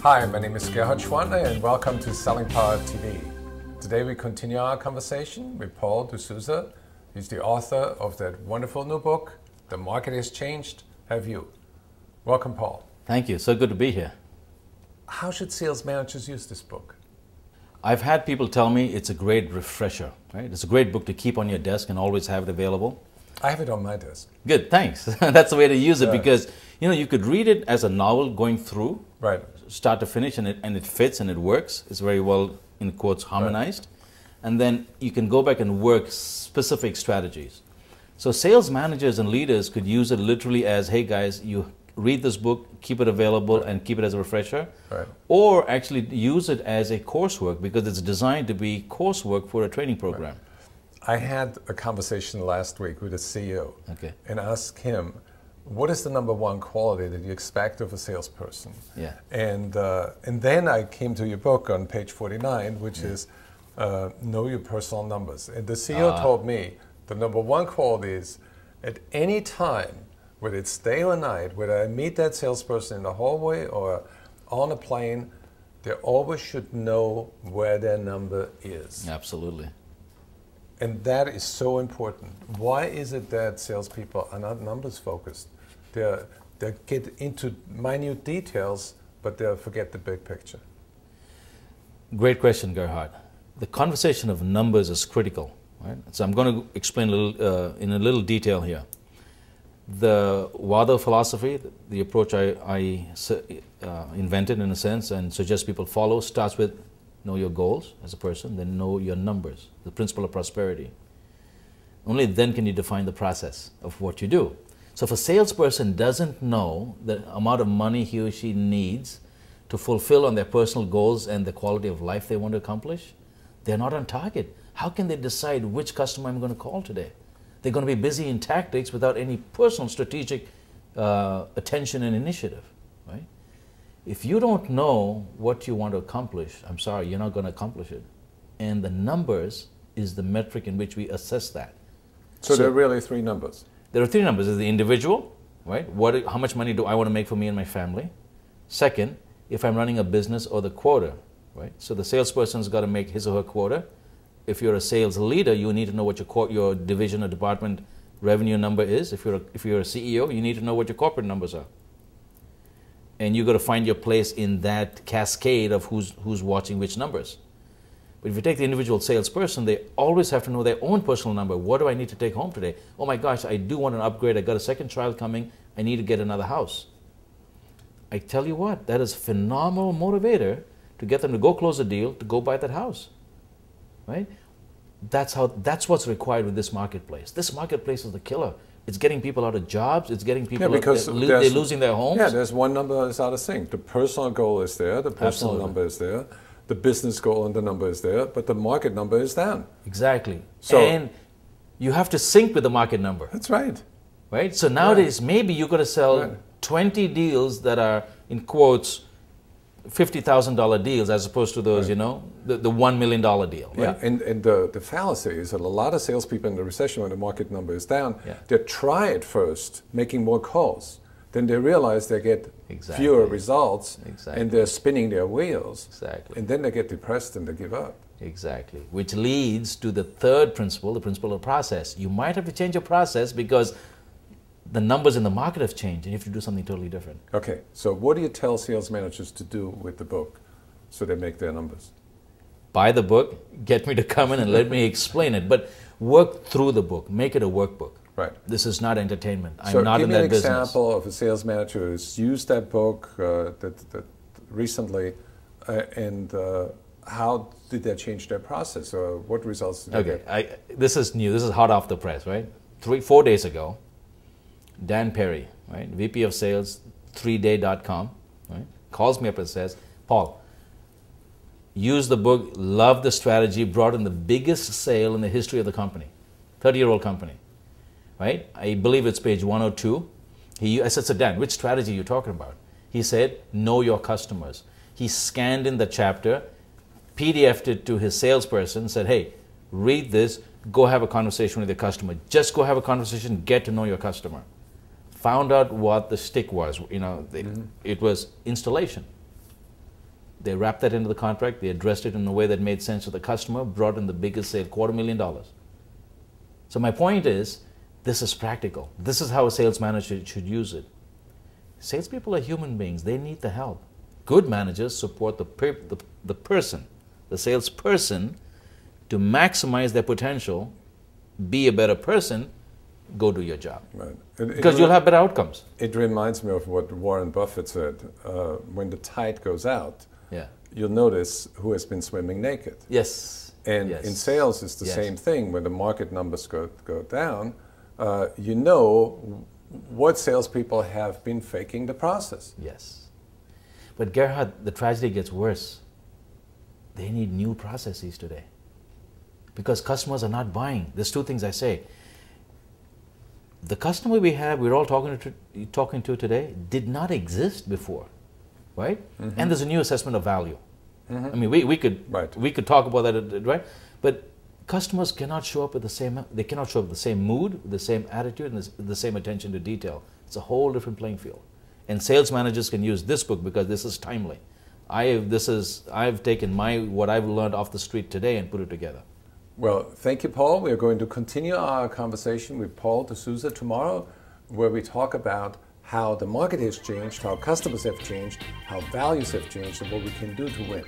Hi, my name is Gerhard-Gschwandtner and welcome to Selling Power TV. Today we continue our conversation with Paul D'Souza. He's the author of that wonderful new book, The Market Has Changed, Have You? Welcome, Paul. Thank you. So good to be here. How should sales managers use this book? I've had people tell me it's a great refresher, right? It's a great book to keep on your desk and always have it available. I have it on my desk. Good, thanks. That's the way to use it because you could read it as a novel going through, right, start to finish, and it fits and it works. It's very well, in quotes, harmonized. Right. And then you can go back and work specific strategies. So sales managers and leaders could use it literally as, hey guys, you read this book, keep it available, and keep it as a refresher. Right. Or actually use it as a coursework because it's designed to be coursework for a training program. Right. I had a conversation last week with a CEO and asked him, what is the number one quality that you expect of a salesperson? Yeah. And then I came to your book on page 49, which is know your personal numbers. And the CEO told me the number one quality is at any time, whether it's day or night, whether I meet that salesperson in the hallway or on a plane, they always should know where their number is. Absolutely. And that is so important. Why is it that salespeople are not numbers focused? They get into minute details, but they forget the big picture. Great question, Gerhard. The conversation of numbers is critical, right? So I'm going to explain in a little detail here. The wha-dho philosophy, the approach I invented in a sense and suggest people follow, starts with know your goals as a person, then know your numbers, the principle of prosperity. Only then can you define the process of what you do. So if a salesperson doesn't know the amount of money he or she needs to fulfill on their personal goals and the quality of life they want to accomplish, they're not on target. How can they decide which customer I'm going to call today? They're going to be busy in tactics without any personal strategic attention and initiative, right? If you don't know what you want to accomplish, I'm sorry, you're not going to accomplish it. And the numbers is the metric in which we assess that. So there are really three numbers. There are three numbers. There's the individual, right? How much money do I want to make for me and my family? Second, if I'm running a business, or the quota, right? So the salesperson's got to make his or her quota. If you're a sales leader, you need to know what your division or department revenue number is. If you're a CEO, you need to know what your corporate numbers are. And you've got to find your place in that cascade of who's watching which numbers. But if you take the individual salesperson, they always have to know their own personal number. What do I need to take home today? Oh my gosh, I do want an upgrade. I got a second child coming. I need to get another house. I tell you what, that is a phenomenal motivator to get them to go close a deal, to go buy that house, right? That's what's required with this marketplace. This marketplace is the killer. It's getting people out of jobs. It's getting people they're losing their homes. Yeah, there's one number that's out of sync. The personal goal is there. The personal number is there. The business goal and the number is there. But the market number is down. Exactly. So, and you have to sync with the market number. That's right. Right? So nowadays, maybe you've got to sell 20 deals that are, in quotes, $50,000 deals as opposed to those, the $1 million deal. Right? Yeah, and the fallacy is that a lot of salespeople in the recession when the market number is down, they try at first making more calls. Then they realize they get fewer results and they're spinning their wheels. Exactly. And then they get depressed and they give up. Exactly. Which leads to the third principle, the principle of process. You might have to change your process because the numbers in the market have changed and you have to do something totally different. Okay, so what do you tell sales managers to do with the book so they make their numbers? Buy the book, get me to come in and let me explain it, but work through the book, make it a workbook. Right. This is not entertainment. So I'm not in that business. give me an example of a sales manager who's used that book that recently and how did that change their process or what results did they get? This is new. This is hot off the press, right? 4 days ago, Dan Perry, right, VP of Sales, 3day.com, right, calls me up and says, Paul, use the book, love the strategy, brought in the biggest sale in the history of the company, 30-year-old company, right? I believe it's page 102. I said, so Dan, which strategy are you talking about? He said, know your customers. He scanned in the chapter, PDF'd it to his salesperson, said, hey, read this, go have a conversation with your customer. Just go have a conversation, get to know your customer. Found out what the stick was. It was installation. They wrapped that into the contract. They addressed it in a way that made sense to the customer, brought in the biggest sale, $250,000. So my point is, this is practical. This is how a sales manager should use it. Salespeople are human beings. They need the help. Good managers support the person, the salesperson, to maximize their potential, be a better person, go do your job. Right. Because you'll have better outcomes. It reminds me of what Warren Buffett said. When the tide goes out, Yeah. you'll notice who has been swimming naked. Yes. And Yes. in sales, it's the Yes. same thing. When the market numbers go down, you know what salespeople have been faking the process. Yes. But Gerhard, the tragedy gets worse. They need new processes today. Because customers are not buying. There's two things I say. The customer we're all talking to today did not exist before, right? Mm-hmm. And there's a new assessment of value. Mm-hmm. I mean, we could talk about that, right? But customers cannot show up with they cannot show up with the same mood, the same attitude, and the same attention to detail. It's a whole different playing field. And sales managers can use this book because this is timely. I've taken what I've learned off the street today and put it together. Well, thank you, Paul. We are going to continue our conversation with Paul D'Souza tomorrow, where we talk about how the market has changed, how customers have changed, how values have changed, and what we can do to win.